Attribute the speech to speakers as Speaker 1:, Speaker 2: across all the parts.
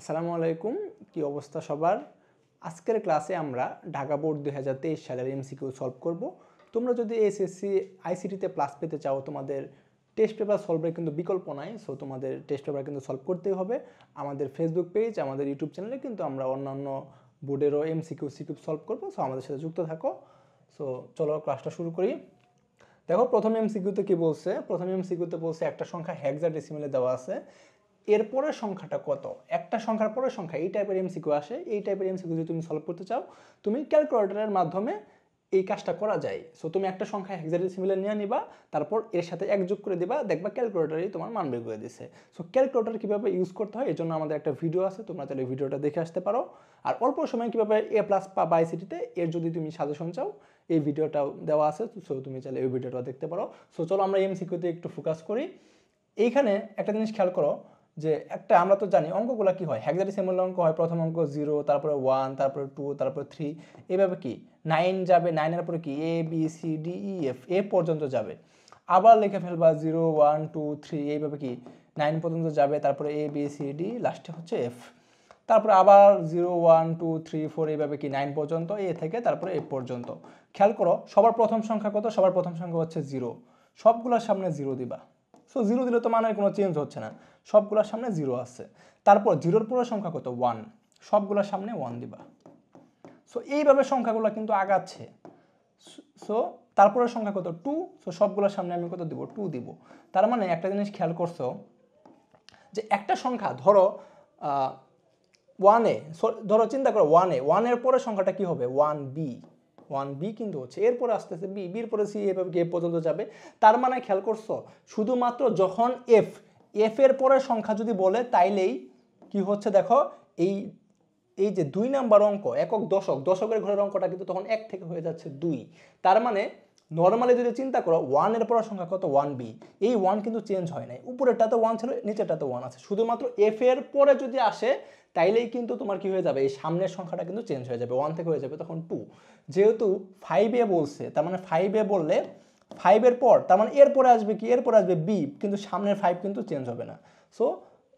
Speaker 1: আসসালামু আলাইকুম, কি অবস্থা সবার। আজকের ক্লাসে আমরা ঢাকা বোর্ড 2023 সালের এমসিকিউ সলভ করব। তোমরা যদি এসএসসি আইসিটিতে প্লাস পেতে চাও, তোমাদের টেস্ট পেপার সলভের কিন্তু বিকল্প নাই। সো তোমাদের টেস্ট পেপার কিন্তু সলভ করতেই হবে। আমাদের ফেসবুক পেজ, আমাদের ইউটিউব চ্যানেলে কিন্তু আমরা অন্যান্য বোর্ডেরও এমসিকিউ সলভ করবো। সো আমাদের সাথে যুক্ত থাকো। সো চলো ক্লাসটা শুরু করি। দেখো প্রথম এমসিকিউতে কি বলছে। প্রথম এমসিকিউতে বলছে একটা সংখ্যা হেক্সাডেসিমেলে দেওয়া আছে, এরপরের সংখ্যাটা কত। একটা সংখ্যার পরের সংখ্যা, এই টাইপের এমসিকিউ আসে। এই টাইপের এমসিকিউ যদি তুমি সলভ করতে চাও, তুমি ক্যালকুলেটরের মাধ্যমে এই কাজটা করা যায়। সো তুমি একটা সংখ্যা হেক্সাডেসিমেলে নিয়ে নিবা, তারপর এর সাথে এক যোগ করে দিবা, দেখবা ক্যালকুলেটরই তোমার মান বের করে দিছে। সো ক্যালকুলেটর কীভাবে ইউজ করতে হয়, এই জন্য আমাদের একটা ভিডিও আছে, তোমরা তাহলে ভিডিওটা দেখে আসতে পারো। আর অল্প সময় কীভাবে A+ পাবা আইসিটিতে, এর যদি তুমি সাজেশন চাও, এই ভিডিওটাও দেওয়া আছে। সো তুমি চাইলে এই ভিডিওটা দেখতে পারো। সো চলো আমরা এমসিকিউতে একটু ফোকাস করি। এইখানে একটা জিনিস খেয়াল করো যে একটা, আমরা তো জানি অঙ্কগুলো কি হয়, হেক্সাডেসিমেল অঙ্ক হয়। প্রথম অঙ্ক 0, তারপরে 1, তারপরে 2, তারপরে 3, এইভাবে কি 9 যাবে, 9-এর পরে কি ABCDEF এ পর্যন্ত যাবে। আবার লিখে ফেলবা 0, 1, 2, 3, এইভাবে কি 9 পর্যন্ত যাবে, তারপরে ABCD, লাস্টে হচ্ছে F। তারপরে আবার 0, 1, 2, 3, 4, এইভাবে কি 9 পর্যন্ত, এ থেকে তারপরে এ পর্যন্ত। খেয়াল করো সবার প্রথম সংখ্যা কত, সবার প্রথম সংখ্যা হচ্ছে 0। সবগুলোর সামনে 0 দিবা। সো 0 দিলে তো মানে কোনো চেঞ্জ হচ্ছে না, সবগুলোর সামনে 0 আছে। তারপর 0-এর পরের সংখ্যা কত, 1, সবগুলোর সামনে 1 দিবা। সো এইভাবে সংখ্যাগুলো কিন্তু আগাচ্ছে। সো তারপরের সংখ্যা কত, 2, সো সবগুলোর সামনে আমি কত দিব, 2 দিব। তার মানে একটা জিনিস খেয়াল করছো যে একটা সংখ্যা ধরো 1A, ধরো চিন্তা করো 1A, 1-এর পরের সংখ্যাটা কি হবে, 1B। 1B কিন্তু হচ্ছে, এরপরে আসতেছে B, বির পরে C, এভাবে এ পর্যন্ত যাবে। তার মানে খেয়াল করছো, শুধুমাত্র যখন F এর পরের সংখ্যা যদি বলে, তাইলেই কি হচ্ছে দেখো, এই এই যে 2 নাম্বার অঙ্ক, একক দশক, দশকের ঘরের অঙ্কটা কিন্তু তখন 1 থেকে হয়ে যাচ্ছে 2। তার মানে নর্মালি যদি চিন্তা করো 1-এর পরের সংখ্যা কত, 1B। এই 1 কিন্তু চেঞ্জ হয় নাই, উপরেরটাতে 1 ছিল, নিচেরটাতে 1 আছে। শুধুমাত্র F এর পরে যদি আসে, তাইলেই কিন্তু তোমার কি হয়ে যাবে, এই সামনের সংখ্যাটা কিন্তু চেঞ্জ হয়ে যাবে, 1 থেকে হয়ে যাবে তখন 2। যেহেতু 5A বলছে, তার মানে 5A বললে 5-এর পর, তার মানে এরপরে আসবে কি, এরপরে আসবে B, কিন্তু সামনের 5 কিন্তু চেঞ্জ হবে না। সো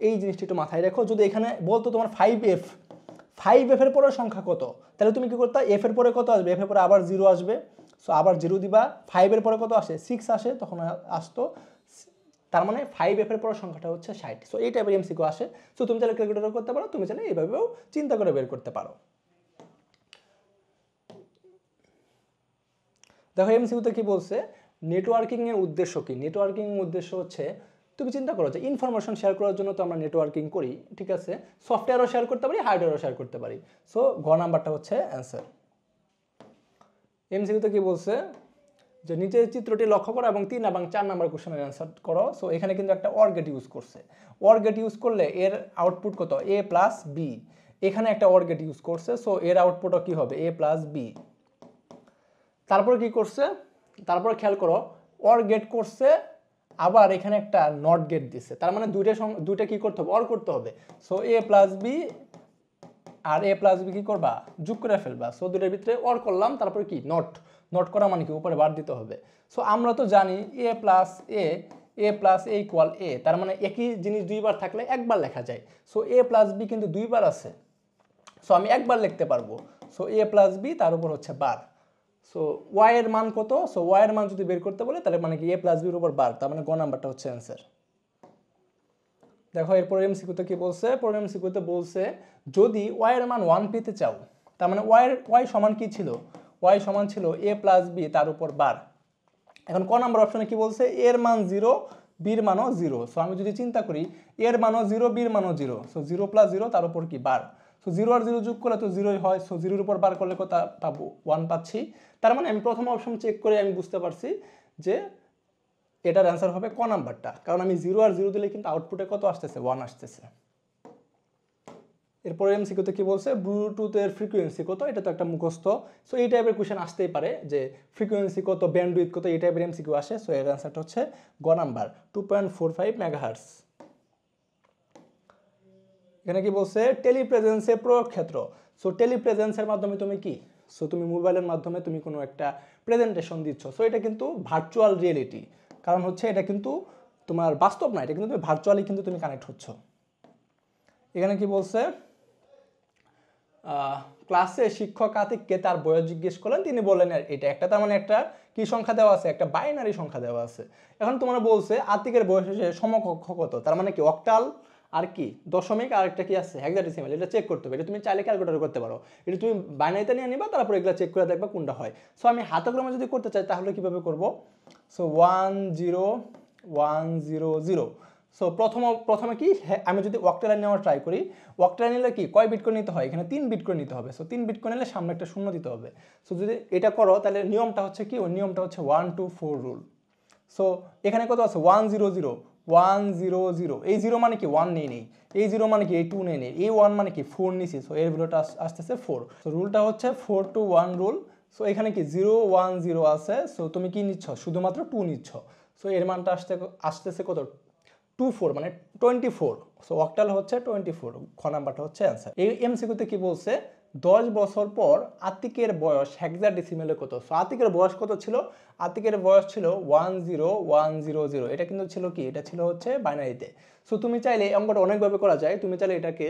Speaker 1: এই জিনিসটা একটু মাথায় রেখো। যদি এখানে বলতো তোমার 5F এর পরের সংখ্যা কত, তাহলে তুমি কি করতে, F এর পরে কত আসবে, F এর পরে আবার 0 আসবে। সো আবার 0 দিবা। 5-এর পরে কত আসে, 6 আসে, তখন আসতো। তার মানে 5F এর পরের সংখ্যাটা হচ্ছে 60। সো এই টাইপের এমসিকিউ আসে। সো তুমি চাইলে ক্যালকুলেটর করতে পারো, তুমি চাইলে এইভাবেও চিন্তা করে বের করতে পারো। দেখো এমসিকিউতে কি বলছে, নেটওয়ার্কিং এর উদ্দেশ্য কি। নেটওয়ার্কিং এর উদ্দেশ্য হচ্ছে, তুমি চিন্তা করো যে ইনফরমেশন শেয়ার করার জন্য তো আমরা নেটওয়ার্কিং করি, ঠিক আছে। সফটওয়্যারও শেয়ার করতে পারি, হার্ডওয়্যারও শেয়ার করতে পারি। সো ঘ নাম্বারটা হচ্ছে অ্যান্সার। এমসিকিউতে কি বলছে যে নিচের চিত্রটি লক্ষ্য করো এবং 3 এবং 4 নাম্বার কোশ্চেনের অ্যান্সার করো। সো এখানে কিন্তু একটা অর গেট ইউজ করছে। অর গেট ইউজ করলে এর আউটপুট কত, A+B। এখানে একটা অর গেট ইউজ করছে, সো এর আউটপুটও কি হবে, A+B। তারপর কি করছে, তারপর খেয়াল করো অর গেট করছে, আবার এখানে একটা নট গেট দিছে। তার মানে দুইটা কি করতে হবে, অর করতে হবে। সো A+B আর A+B কি করবা, যোগ করে ফেলবা। সো দুটোর ভিতরে অর করলাম, তারপরে কি নট করা মানে কি, উপরে বার দিতে হবে। সো আমরা তো জানি A+A = A, তার মানে একই জিনিস দুইবার থাকলে একবার লেখা যায়। সো A+B কিন্তু দুইবার আছে, সো আমি একবার লিখতে পারবো। সো A+B, তার উপর হচ্ছে বার। সো y এর মান কত, সো y এর মান যদি বের করতে বলে, তাহলে মানে কি A+B এর উপর বার, তার মানে গ নাম্বারটা হচ্ছে অ্যান্সার। দেখো এরপর এমসিকিউতে কি বলছে, পরের এমসিকিউতে বলছে যদি y এর মান 1 পেতে চাও, তার মানে y সমান কি ছিল, y সমান ছিল A+B তার উপর বার। এখন ক নাম্বার অপশনে কি বলছে, এর মান 0, বির মানও 0। সো আমি যদি চিন্তা করি, এর মানও 0, বির মানও 0, সো 0 + 0 তার উপর কি বার। সো 0 আর 0 যোগ করলে তো 0ই হয়। সো 0-এর উপর বার করলে কত পাবো, 1 পাচ্ছি। তার মানে আমি প্রথম অপশন চেক করে আমি বুঝতে পারছি যে এটার অ্যান্সার হবে ক নাম্বারটা, কারণ আমি 0 আর 0 দিলে কিন্তু আউটপুটে কত আসতেছে, 1 আসতেছে। এরপরে এমসিকিউতে কি বলছে, ব্লুটুথের ফ্রিকোয়েন্সি কত, এটা তো একটা মুখস্থ। সো এই টাইপের কোয়েশ্চেন আসতেই পারে যে ফ্রিকোয়েন্সি কত, ব্যান্ডউইথ কত, এই টাইপের এমসিকিউ আসে। সো এর অ্যান্সারটা হচ্ছে গ নাম্বার, 2.45 মেগাহার্টজ। এখানে কি বলছে, টেলিপ্রেজেন্সের প্রয়োগ ক্ষেত্র। সো টেলিপ্রেজেন্সের মাধ্যমে তুমি কি, সো তুমি মোবাইলের মাধ্যমে তুমি কোনো একটা প্রেজেন্টেশন দিচ্ছ। সো এটা কিন্তু ভার্চুয়াল রিয়েলিটি, কারণ হচ্ছে এটা কিন্তু তোমার বাস্তব না, এটা কিন্তু তুমি ভার্চুয়ালি কিন্তু তুমি কানেক্ট হচ্ছ। এখানে কি বলছে, ক্লাসে শিক্ষক আতিককে তার বয়স জিজ্ঞেস করলেন, তিনি বললেন এটা একটা, তার মানে একটা কি সংখ্যা দেওয়া আছে, একটা বাইনারি সংখ্যা দেওয়া আছে। এখন তোমরা বলছে আতিকের বয়স হচ্ছে সমকক্ষ কত, তার মানে কি অক্টাল আর কি দশমিক আর একটা কি আছে হেক্সাডেসিমাল, এটা চেক করতে হবে। এটা তুমি চাইলে ক্যালকুলেটর করতে পারো, এটা তুমি বাইনারিতে নিয়ে নিবা, তারপর এগুলো চেক করে দেখবা কোনটা হয়। সো আমি হাতে কলমে যদি করতে চাই তাহলে কিভাবে করব, সো 1 0 1 0 0। সো প্রথমে কি আমি যদি অক্টালাইন নেওয়ার ট্রাই করি, অক্টালাইন নিলে কি কয় বিট করে নিতে হয়, এখানে 3 বিট করে নিতে হবে। সো 3 বিট করে নিলে সামনে একটা শূন্য দিতে হবে। সো যদি এটা করো তাহলে নিয়মটা হচ্ছে কি, ওই নিয়মটা হচ্ছে 1 2 4 রুল। সো এখানে কত আছে 1 0 0 1 0 0, এই 0 মানে কি 1 নেই, এই 0 মানে কি এই 2 নেই, এই 1 মানে কি 4 নিছি। সো এর ভ্যালুটা আসতেছে 4। সো রুলটা হচ্ছে 4 to 1 রুল। সো এখানে কি 0 1 0 আছে, সো তুমি কি নিচ্ছ, শুধুমাত্র 2 নিচ্ছ। সো এর মানটা আসতেছে কত 24, মানে 24। সো অক্টাল হচ্ছে 24, খ নাম্বারটা হচ্ছে অ্যান্সার। এই এমসিকিউতে কি বলছে, 10 বছর পর আতিকের বয়স হেক্সাডেসিমেলে কত। সো আতিকের বয়স কত ছিল, আতিকের বয়স ছিল 10100। এটা কিন্তু ছিল কি, এটা ছিল হচ্ছে বাইনারিতে। সো তুমি চাইলে অঙ্কটা অনেকভাবে করা যায়, তুমি চাইলে এটাকে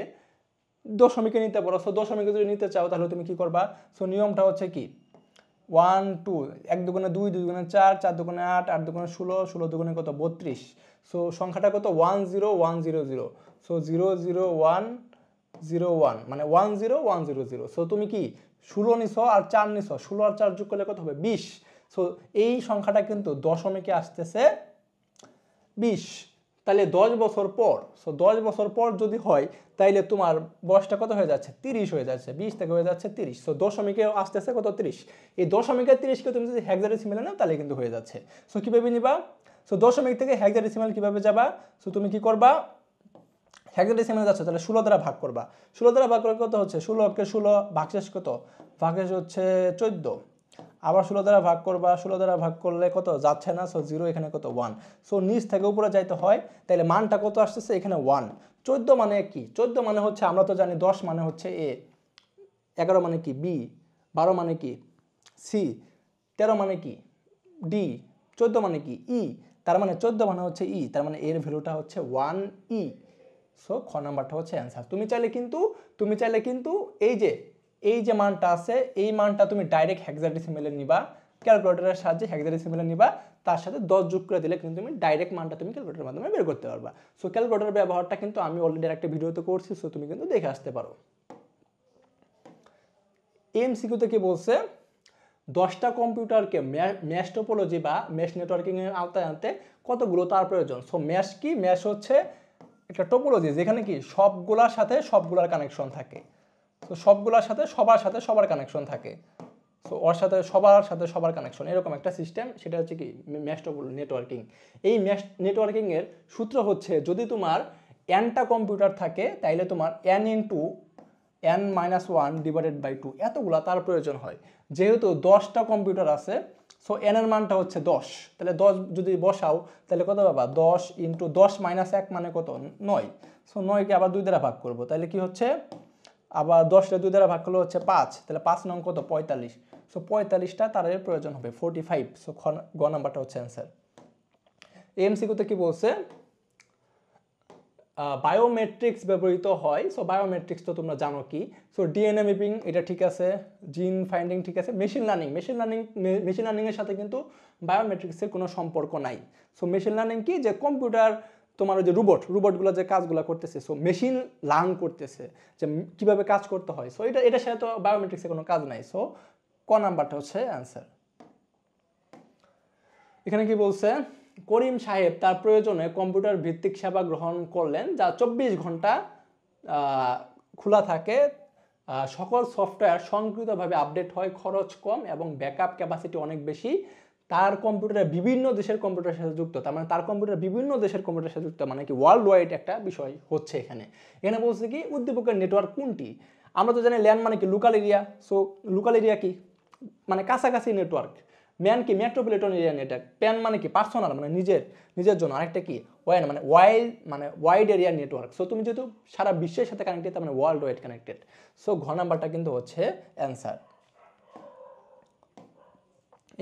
Speaker 1: দশমিকে নিতে পারো। সো দশমিকে যদি নিতে চাও তাহলে তুমি কি করবা, সো নিয়মটা হচ্ছে কি 1 2, 1 দুগুণে 2, 2 দুগুণে 4, 4 দুগুণে 8, 8 দুগুণে 16, 16 দুগুণে কত 32। সো সংখ্যাটা কত 10100। সো 00101, মানে 10100। সো তুমি কি 16 নিছো আর 4 নিছো, 16 আর 4 যোগ করলে কত হবে 20। সো এই সংখ্যাটা কিন্তু দশমিকে আসতেছে 20। তাহলে 10 বছর পর, সো 10 বছর পর যদি হয় তাইলে তোমার বয়সটা কত হয়ে যাচ্ছে 30 হয়ে যাচ্ছে, 20 থেকে হয়ে যাচ্ছে 30। সো দশমিকে আসতেছে কত 30। এই দশমিকের 30কে তুমি যদি হেক্সাডেসিমেলে নাও তাহলে কিন্তু হয়ে যাচ্ছে। সো কিভাবে নিবা, সো দশমিক থেকে হেক্সাডেসিমেল কিভাবে যাবা, সো তুমি কি করবা, হেক্সাডেসিমেলে যাচ্ছে তাহলে 16 দ্বারা ভাগ করবা। 16 দ্বারা ভাগ করলে কত হচ্ছে, 16কে 16 ভাগশেষ কত, ভাগশেষ হচ্ছে 14। আবার 16 দ্বারা ভাগ করবা, 16 দ্বারা ভাগ করলে কত যাচ্ছে না, সো 0, এখানে কত 1। সো নিচ থেকে উপরে যাইতে হয়, তাহলে মানটা কত আসতেছে এখানে 1। 14 মানে কি, 14 মানে হচ্ছে আমরা তো জানি 10 মানে হচ্ছে এ, 11 মানে কি বি, 12 মানে কি সি, 13 মানে কি ডি, 14 মানে কি ই। তার মানে 14 মানে হচ্ছে ই, তার মানে এর ভ্যালুটা হচ্ছে 1 ই। সো খ নাম্বারটা হচ্ছে অ্যান্সার। তুমি চাইলে কিন্তু এই যে মানটা আছে, এই মানটা তুমি ডাইরেক্ট হেক্সাডেসিমেলে নিবা, ক্যালকুলেটরের সাহায্যে হেক্সাডেসিমেলে নিবা, তার সাথে 10 যোগ করে দিলে কিন্তু তুমি ডাইরেক্ট মানটা তুমি ক্যালকুলেটরের মাধ্যমে বের করতে পারবা। সো ক্যালকুলেটরের ব্যবহারটা কিন্তু আমি অলরেডি একটা ভিডিওতে করছি, সো তুমি কিন্তু দেখে আসতে পারো। এমসিকিউতে কি বলছে, 10টা কম্পিউটারকে ম্যাশ টোপোলজি বা ম্যাশ নেটওয়ার্কিং এর আওতায় আনতে কতগুলো তার প্রয়োজন। সো ম্যাশ কি, ম্যাশ হচ্ছে একটা টোপোলজি যেখানে কি সবগুলার সাথে সবগুলার কানেকশন থাকে। তো সবগুলার সাথে সবার কানেকশন থাকে। সো ওর সাথে সবার কানেকশন, এরকম একটা সিস্টেম, সেটা হচ্ছে কি ম্যাশ নেটওয়ার্কিং। এই ম্যাশ নেটওয়ার্কিং এর সূত্র হচ্ছে, যদি তোমার এনটা কম্পিউটার থাকে তাইলে তোমার n into n-1 divided by 2 এতগুলা তার প্রয়োজন হয়। যেহেতু 10টা কম্পিউটার আছে, সো n এর মানটা হচ্ছে 10, তাহলে 10 যদি বসাও তাহলে কত পাবা, 10 ইন্টু 10 মাইনাস 1 মানে কত 9। সো 9কে আবার 2 দ্বারা ভাগ করবো, তাহলে কি হচ্ছে, আবার 10টা 2 দ্বারা ভাগ করলে হচ্ছে 5, তাহলে 5 নং কত 45। সো 45টা তারের প্রয়োজন হবে 45। সো গ নাম্বারটা হচ্ছে অ্যান্সার। এমসিকিউতে কি বলছে, বায়োমেট্রিক্স ব্যবহৃত হয়। সো বায়োমেট্রিক্স তো তোমরা জানো কি, সো ডিএনএ ম্যাপিং এটা ঠিক আছে, জিন ফাইন্ডিং ঠিক আছে, মেশিন লার্নিং এর সাথে কিন্তু বায়োমেট্রিক্সের কোনো সম্পর্ক নাই। সো মেশিন লার্নিং কি, যে কম্পিউটার তোমার ওই যে রোবটগুলো যে কাজগুলো করতেছে, সো মেশিন লার্ন করতেছে যে কিভাবে কাজ করতে হয়। সো এটার সাথে তো বায়োমেট্রিক্সের কোনো কাজ নাই। সো ক নাম্বারটা হচ্ছে অ্যান্সার। এখানে কি বলছে, করিম সাহেব তার প্রয়োজনে কম্পিউটার ভিত্তিক সেবা গ্রহণ করলেন যা 24 ঘন্টা খোলা থাকে, সকল সফটওয়্যার স্বয়ংক্রিয়ভাবে আপডেট হয়, খরচ কম এবং ব্যাকআপ ক্যাপাসিটি অনেক বেশি। তার কম্পিউটারে বিভিন্ন দেশের কম্পিউটারের সাথে যুক্ত, তার মানে তার কম্পিউটার বিভিন্ন দেশের কম্পিউটারের সাথে যুক্ত, মানে কি ওয়ার্ল্ড ওয়াইড একটা বিষয় হচ্ছে এখানে। এখানে বলছে কি উদ্দীপকের নেটওয়ার্ক কোনটি। আমরা তো জানি ল্যান মানে কি local area. So local area কি, মানে কাছাকাছি নেটওয়ার্ক। ম্যান কি মেট্রোপলিটন এরিয়া নেটওয়ার্ক। প্যান মানে কি পার্সোনাল, মানে নিজের জন্য। আরেকটা কি ওয়াইড, মানে ওয়াইড এরিয়া নেটওয়ার্ক। সো তুমি যেহেতু সারা বিশ্বের সাথে কানেক্টেড, তার মানে ওয়ার্ল্ড ওয়াইড কানেক্টেড। সো ঘ নাম্বারটা কিন্তু হচ্ছে অ্যান্সার।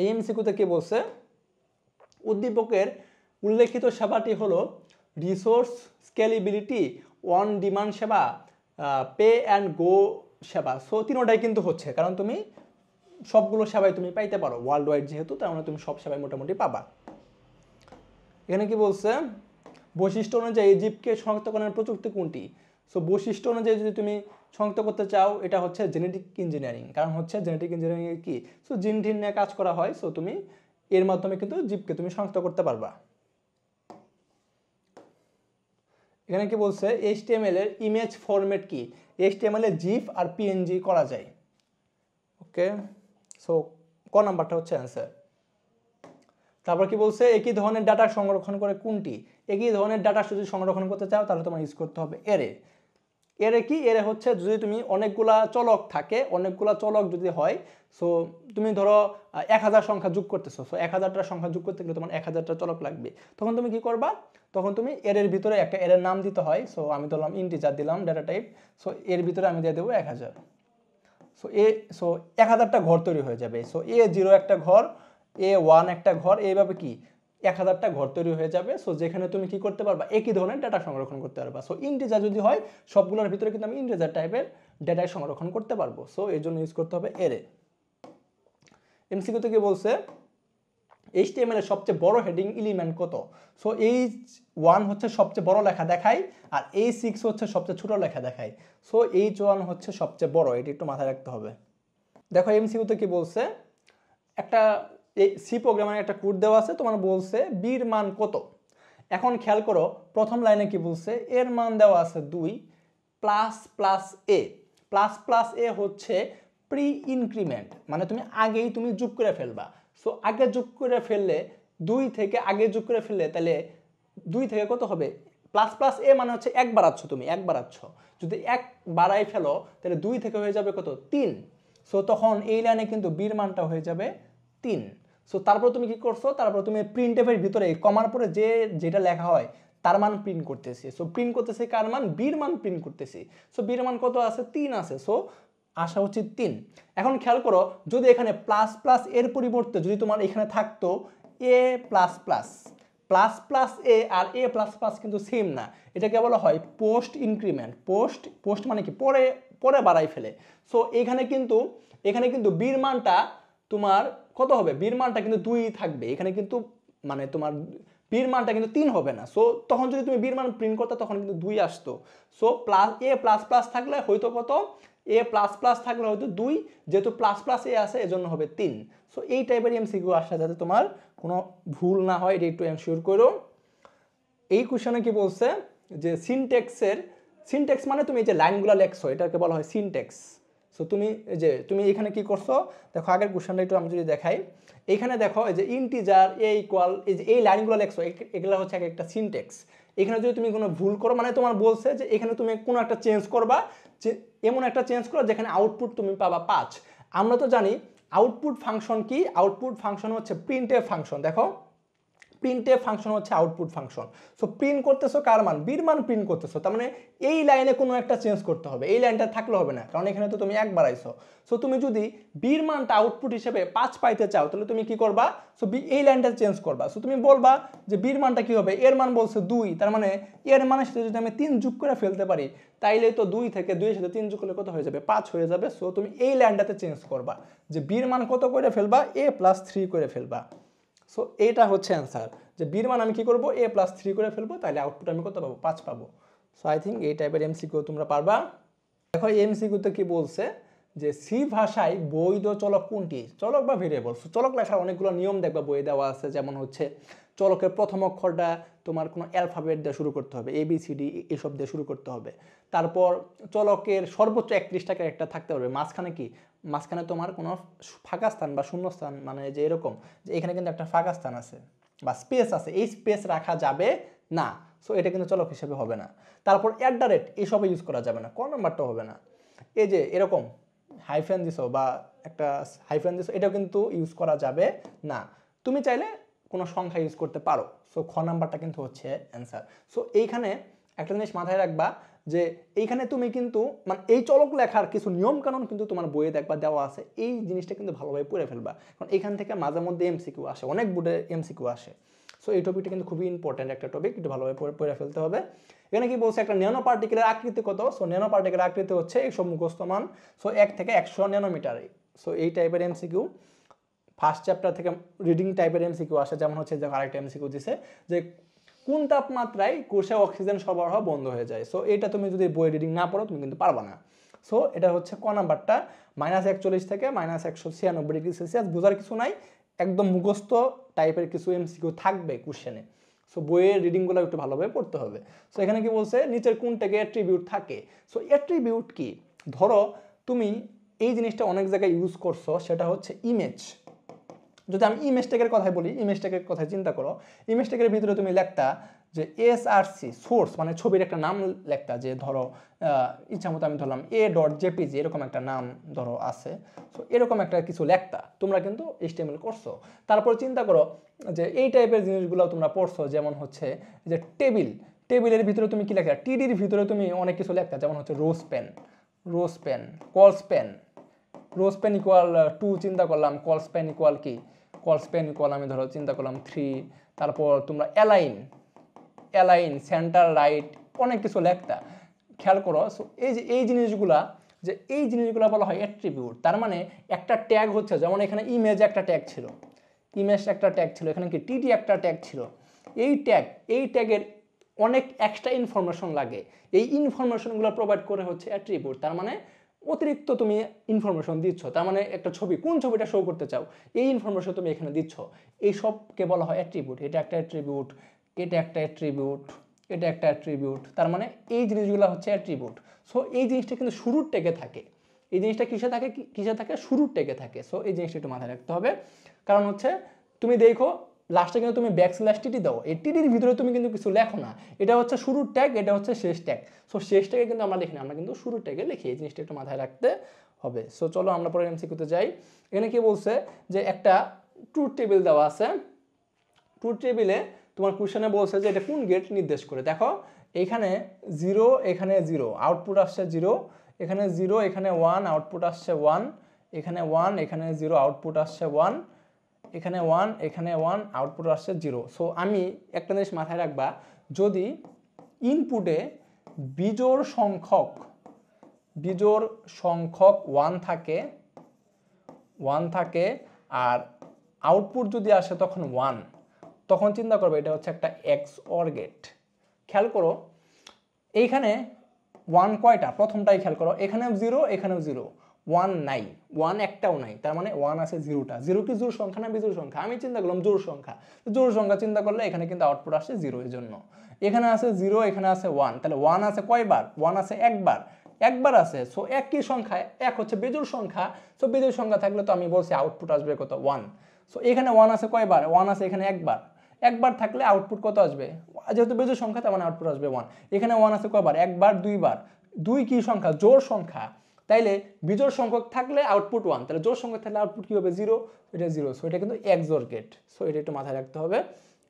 Speaker 1: এই এমসিকিউতে কি বলছে, উদ্দীপকের উল্লেখিত সেবাটি হলো রিসোর্স স্কেলেবিলিটি অন ডিমান্ড সেবা, পে অ্যান্ড গো সেবা। সো তিনোটাই কিন্তু হচ্ছে, কারণ তুমি সবগুলো সেবাই তুমি পাইতে পারো ওয়ার্ল্ড ওয়াইড যেহেতু, তার মানে তুমি সব সেবাই মোটামুটি পাবা। এখানে কি বলছে, বৈশিষ্ট্য অনুযায়ী জীবকে শনাক্তকরণের প্রযুক্তি কোনটি? সো বৈশিষ্ট্য অনুযায়ী যদি তুমি শনাক্ত করতে চাও, এটা হচ্ছে জেনেটিক ইঞ্জিনিয়ারিং। কারণ হচ্ছে জেনেটিক ইঞ্জিনিয়ারিং এর কি, সো জিন টিন নিয়ে কাজ করা হয়। সো তুমি এর মাধ্যমে কিন্তু জীবকে তুমি শনাক্ত করতে পারবা। এখানে কি বলছে, HTML এর ইমেজ ফরম্যাট কি? HTML এ জিফ আর পিএনজি করা যায়। ওকে, সো ক নাম্বারটা হচ্ছে অ্যান্সার। তারপর কি বলছে, একই ধরনের ডাটা সংরক্ষণ করে কোনটি? একই ধরনের ডাটা যদি সংরক্ষণ করতে চাও তাহলে তোমার ইউজ করতে হবে এরে। এরে কি, এরে হচ্ছে যদি তুমি অনেকগুলা চলক থাকে, অনেকগুলা চলক যদি হয়, সো তুমি ধরো 1000 সংখ্যা যোগ করতেছো, সো 1000টা সংখ্যা যোগ করতে গেলে তোমার 1000টা চলক লাগবে। তখন তুমি কি করবা, তখন তুমি এর ভিতরে একটা এর নাম দিতে হয়। সো আমি ধরলাম ইন্টিজার দিলাম ডাটা টাইপ, সো এর ভিতরে আমি দিয়ে দেবো 1000। সো 1000টা ঘর তৈরি হয়ে যাবে। সো A0 একটা ঘর, A1 একটা ঘর, এইভাবে কি 1000টা ঘর তৈরি হয়ে যাবে। সো যেখানে তুমি কি করতে পারবা, একই ধরনের ডাটা সংরক্ষণ করতে পারবা। সো ইন্টিজার যদি হয়, সবগুলোর ভিতরে কিন্তু আমি ইন্টিজার টাইপের ডাটা সংরক্ষণ করতে পারবো। সো এর জন্য ইউজ করতে হবে এরে। এমসিকিউতে কি বলছে, HTML এর সবচেয়ে বড় হেডিং এলিমেন্ট কত? সো H1 হচ্ছে সবচেয়ে বড় লেখা দেখায়, আর H6 হচ্ছে সবচেয়ে ছোট লেখা দেখায়। সো H1 হচ্ছে সবচেয়ে বড়, এটি একটু মাথায় রাখতে হবে। দেখো এমসিকিউতে কি বলছে, একটা সি প্রোগ্রামের একটা কোড দেওয়া আছে, তোমার বলছে বির মান কত। এখন খেয়াল করো, প্রথম লাইনে কি বলছে, এর মান দেওয়া আছে 2 প্লাস প্লাস এ। প্লাস প্লাস এ হচ্ছে প্রি ইনক্রিমেন্ট, মানে তুমি আগেই তুমি যোগ করে ফেলবা। সো আগে যোগ করে ফেললে, 2 থেকে আগে যোগ করে ফেললে, তাহলে 2 থেকে কত হবে, প্লাস প্লাস এ মানে হচ্ছে এক বাড়াচ্ছ, তুমি এক বাড়াচ্ছ। যদি এক বাড়াই ফেলো তাহলে 2 থেকে হয়ে যাবে কত, 3। সো তখন এই লাইনে কিন্তু বির মানটা হয়ে যাবে 3। সো তারপর তুমি কি করছো, তারপর তুমি প্রিন্টএফের ভিতরে কমার পরে যেটা লেখা হয় তার মান প্রিন্ট করতেছি। সো প্রিন্ট করতেছি কার মান, বির মান প্রিন্ট করতেছি। সো বির মান কত আছে, 3 আছে। সো আসা উচিত 3। এখন খেয়াল করো, যদি এখানে প্লাস প্লাস এর পরিবর্তে যদি তোমার এখানে থাকতো এ প্লাস প্লাস, প্লাস প্লাস এ আর এ প্লাস প্লাস কিন্তু সেম না। এটাকে বলা হয় পোস্ট ইনক্রিমেন্ট। পোস্ট মানে কি, পরে পরে বাড়াই ফেলে। সো এখানে কিন্তু বির মানটা তোমার কত হবে, বির মানটা কিন্তু 2 থাকবে এখানে, কিন্তু মানে তোমার বির মানটা কিন্তু 3 হবে না। সো তখন যদি তুমি বির মান প্রিন্ট করতে তখন কিন্তু 2 আসতো। সো প্লাস এ প্লাস প্লাস থাকলে হয়তো কত, এ প্লাস প্লাস থাকলে হয়তো 2, যেহেতু প্লাস প্লাস এ আছে এজন্য হবে 3। সো এই টাইপের এমসিকিউ আসা যাতে তোমার কোনো ভুল না হয়, এটা একটু এনশিওর করো। এই কোশ্চেনে কি বলছে, যে সিনট্যাক্স মানে তুমি এই যে লাইনগুলো লেখছো এটাকে বলা হয় সিনট্যাক্স। সো তুমি এখানে কি করছো, দেখো আগের কোশ্চেনটা একটু আমি যদি দেখাই, এইখানে দেখো এই যে ইন্টিজার এ ইকুয়াল, এই যে এই লাইনগুলো লেখছো এগুলো হচ্ছে একটা সিনট্যাক্স। এখানে যদি তুমি কোনো ভুল করো, মানে তোমার বলছে যে এখানে তুমি কোনো একটা চেঞ্জ করবা, যে এমন একটা চেঞ্জ করো যেখানে আউটপুট তুমি পাবা 5। আমরা তো জানি আউটপুট ফাংশন কি, আউটপুট ফাংশন হচ্ছে প্রিন্টএফ ফাংশন। দেখো প্রিন্টএফ ফাংশন হচ্ছে আউটপুট ফাংশন। সো প্রিন্ট করতেছো কার মান, বির মান প্রিন্ট করতেছো, তার মানে এই লাইনে কোনো একটা চেঞ্জ করতে হবে, এই লাইনটা থাকলে হবে না, কারণ এখানে তো তুমি 1 বাড়াইছো। সো তুমি যদি বির মানটা আউটপুট হিসেবে 5 পাইতে চাও তাহলে তুমি কি করবা, সো এই লাইনটা চেঞ্জ করবা। সো তুমি বলবা যে বির মানটা কি হবে, এর মান বলছে 2, তার মানে এর মানের সাথে যদি আমি 3 যোগ করে ফেলতে পারি তাইলে তো 2 থেকে 2 এর সাথে 3 যোগ করলে কত হয়ে যাবে, 5 হয়ে যাবে। সো তুমি এই লাইনটাতে চেঞ্জ করবা, যে বির মান কত করে ফেলবা, a + 3 করে ফেলবা। সো এটা হচ্ছে অ্যান্সার, যে বির মান আমি কি করব, a + 3 করে ফেলবো, তাহলে আউটপুট আমি কত পাবো, 5 পাবো। সো আই থিঙ্ক এই টাইপের এমসিকিউ তোমরা পারবা। দেখো এই এমসিকিউতে কি বলছে, যে সি ভাষায় বৈধ চলক কোনটি, চলক বা ভেরিয়েবল। চলক লেখার অনেকগুলো নিয়ম দেখবা বইয়ে দেওয়া আছে, যেমন হচ্ছে চলকের প্রথম অক্ষরটা তোমার কোনো অ্যালফাবেট দিয়ে শুরু করতে হবে, ABCD এসব দিয়ে শুরু করতে হবে। তারপর চলকের সর্বোচ্চ 31টা ক্যারেক্টার থাকতে পারবে। মাঝখানে তোমার কোনো ফাঁকা স্থান বা শূন্যস্থান, মানে যে এরকম যে এখানে কিন্তু একটা ফাঁকা স্থান আছে বা স্পেস আছে, এই স্পেস রাখা যাবে না। সো এটা কিন্তু চলক হিসেবে হবে না। তারপর @ এসবে ইউজ করা যাবে না, কোন নাম্বারটা হবে না। এই যে এরকম হাইফেন দিছো বা একটা হাইফেন দিছো, এটাও কিন্তু ইউজ করা যাবে না। তুমি চাইলে কোনো সংখ্যা ইউজ করতে পারো। সো খ নাম্বারটা কিন্তু হচ্ছে অ্যান্সার। সো এইখানে একটা জিনিস মাথায় রাখবা, যে এইখানে তুমি কিন্তু মানে এই চলক লেখার কিছু নিয়ম কানুন কিন্তু তোমার বইয়ে দেখবা দেওয়া আছে, এই জিনিসটা কিন্তু ভালোভাবে পড়ে ফেলবা, কারণ এখান থেকে মাঝে মধ্যে এমসিকিউ আসে, অনেক বোর্ডে এমসিকিউ আসে। সো এই টপিকটা কিন্তু খুবই ইম্পর্টেন্ট একটা টপিক, একটু ভালোভাবে পড়ে ফেলতে হবে। এখানে কি বলছে, একটা ন্যানো পার্টিকেলের আকৃতি কত? সো ন্যানো পার্টিকেলের আকৃতি হচ্ছে এইসব মুখস্থ মান, সো 1 থেকে 100 ন্যানোমিটার। সো এই টাইপের এমসিকিউ ফার্স্ট চ্যাপ্টার থেকে রিডিং টাইপের এমসিকিউ আসে। যেমন হচ্ছে যে আরেকটা এমসিকিউ দিছে যে কোন তাপমাত্রায় কোষে অক্সিজেন সরবরাহ বন্ধ হয়ে যায়। সো এটা তুমি যদি বই রিডিং না পড়ো তুমি কিন্তু পারবা না। সো এটা হচ্ছে ক নাম্বারটা, -41 থেকে -196 ডিগ্রি সেলসিয়াস। বোঝার কিছু নাই, একদম মুখস্থ টাইপের কিছু এমসিকিউ থাকবে কোশ্চেনে। সো বইয়ের রিডিংগুলো একটু ভালোভাবে পড়তে হবে। সো এখানে কি বলছে, নিচের কোনটাকে অ্যাট্রিবিউট থাকে। সো অ্যাট্রিবিউট কি, ধরো তুমি এই জিনিসটা অনেক জায়গায় ইউজ করছো, সেটা হচ্ছে ইমেজ। যদি আমি ইমেজ ট্যাগের কথাই বলি, ইমেজ ট্যাগের কথা চিন্তা করো, ইমেজ ট্যাগের ভিতরে তুমি লেখতা যে এসআরসি সোর্স, মানে ছবির একটা নাম লেখতা, যে ধরো ইচ্ছা মতো আমি ধরলাম a.jpg, এরকম একটা নাম ধরো আছে। সো এরকম একটা কিছু লেখতা, তোমরা কিন্তু HTML করছো। তারপর চিন্তা করো যে এই টাইপের জিনিসগুলো তোমরা পড়ছো, যেমন হচ্ছে যে টেবিলের ভিতরে তুমি কি লেখা, টিডির ভিতরে তুমি অনেক কিছু লেখতা, যেমন হচ্ছে রোজ পেন, কলস পেন। রোজ পেন ইকুয়াল 2 চিন্তা করলাম, কলস পেন ইকুয়াল কি, কলস পেন ইকুয়াল আমি ধরো চিন্তা করলাম 3। তারপর তোমরা অ্যালাইন সেন্টার রাইট, অনেক কিছু লেখতা। খেয়াল করো, সো এই জিনিসগুলো বলা হয় অ্যাট্রিবিউট। তার মানে একটা ট্যাগ হচ্ছে, যেমন এখানে ইমেজ একটা ট্যাগ ছিল, এখানে কি টিডি একটা ট্যাগ ছিল। এই ট্যাগের অনেক এক্সট্রা ইনফরমেশন লাগে, এই ইনফরমেশনগুলো প্রোভাইড করে হচ্ছে অ্যাট্রিবিউট। তার মানে অতিরিক্ত তুমি ইনফরমেশন দিচ্ছ, তার মানে একটা ছবি, কোন ছবিটা শো করতে চাও, এই ইনফরমেশন তুমি এখানে দিচ্ছ, এই সবকে বলা হয় অ্যাট্রিবিউট। এটা একটা অ্যাট্রিবিউট, এটা একটা অ্যাট্রিবিউট। তার মানে এই জিনিসগুলো হচ্ছে অ্যাট্রিবিউট। সো এই জিনিসটা কিন্তু শুরুর ট্যাগে থাকে, এই জিনিসটা কিসে থাকে, শুরুর ট্যাগে থাকে। সো এই জিনিসটা একটু মাথায় রাখতে হবে, কারণ হচ্ছে তুমি দেখো লাস্টে কিন্তু তুমি ব্যাকস্ল্যাশ টিডি দাও, এই টিডির ভিতরে তুমি কিন্তু কিছু লেখো না, এটা হচ্ছে শুরুর ট্যাগ, এটা হচ্ছে শেষ ট্যাগ। সো শেষ ট্যাগে কিন্তু আমরা লিখি না, আমরা কিন্তু শুরুর ট্যাগে লিখি, এই জিনিসটা একটু মাথায় রাখতে হবে। সো চলো আমরা পরে এমসিকিউতে যাই। এখানে কি বলছে যে একটা ট্রুথ টেবিল দেওয়া আছে, ট্রুথ টেবিলে তোমার কোশ্চেনে বলছে যে এটা কোন গেট নির্দেশ করে। দেখো এখানে 0, এখানে 0, আউটপুট আসছে 0, এখানে 0, এখানে 1, আউটপুট আসছে 1, এখানে 1, এখানে 0, আউটপুট আসছে 1, এখানে 1, এখানে 1, আউটপুট আসছে 0। সো আমি একটা জিনিস মাথায় রাখবা, যদি ইনপুটে বিজোড় সংখ্যক 1 থাকে আর আউটপুট যদি আসে তখন 1, তখন চিন্তা করবে এটা হচ্ছে একটা XOR গেট। খেয়াল করো এইখানে 1 কয়টা, প্রথমটাই খেয়াল করো, এখানেও 0, এখানেও 0, 1 নাই, 1 একটাও নাই, তার মানে 1 আছে 0টা। 0 কি জোড় সংখ্যা না বিজোড় সংখ্যা? আমি চিন্তা করলাম জোড় সংখ্যা চিন্তা করলে এখানে কিন্তু আউটপুট আসছে 0 এর জন্য। এখানে আছে 0, এখানে আছে 1, তাহলে 1 আছে কয়বার? 1 আছে একবার আছে। সো এক কি সংখ্যা? এক হচ্ছে বিজোড় সংখ্যা। সো বিজোড় সংখ্যা থাকলে তো আমি বলছি আউটপুট আসবে কত? 1। সো এখানে 1 আছে কয়বার? 1 আছে এখানে একবার থাকলে আউটপুট কত আসবে? যেহেতু বিজোড় সংখ্যা তার মানে আউটপুট আসবে 1। এখানে 1 আছে কয়বার? একবার, দুইবার। 2 কি সংখ্যা? জোড় সংখ্যা। তাইলে বিজোড় সংখ্যক থাকলে আউটপুট 1, তাহলে জোড় সংখ্যক থাকলে আউটপুট কি হবে? 0, এটা 0। সো এটা কিন্তু XOR গেট। সো এটা একটু মাথায় রাখতে হবে,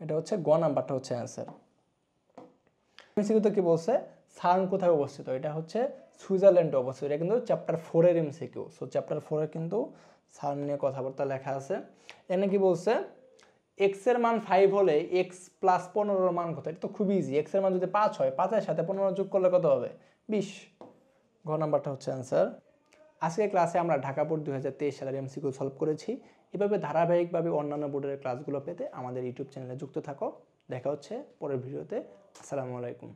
Speaker 1: এটা হচ্ছে গ নাম্বারটা হচ্ছে অ্যান্সার। এমসিকিউতে কি বলছে, সার্ন কোথায় অবস্থিত? এটা হচ্ছে সুইজারল্যান্ডে অবস্থিত। এটা কিন্তু চ্যাপ্টার 4 এর এমসিকিউ। সো চ্যাপ্টার 4 এর কিন্তু সার্ন নিয়ে কথাবার্তা লেখা আছে। এখানে কি বলছে, x এর মান 5 হলে x প্লাস 15 এর মান কত? এটা তো খুব ইজি, x এর মান যদি 5 হয়, 5 এর সাথে 15 যোগ করলে কত হবে? 20। ঘ নাম্বারটা হচ্ছে অ্যান্সার। আজকের ক্লাসে আমরা ঢাকা বোর্ড 2023 সালের এমসিকিউ সলভ করেছি। এভাবে ধারাবাহিকভাবে অন্যান্য বোর্ডের ক্লাসগুলো পেতে আমাদের ইউটিউব চ্যানেলে যুক্ত থাকো। দেখা হচ্ছে পরের ভিডিওতে। আসসালামু আলাইকুম।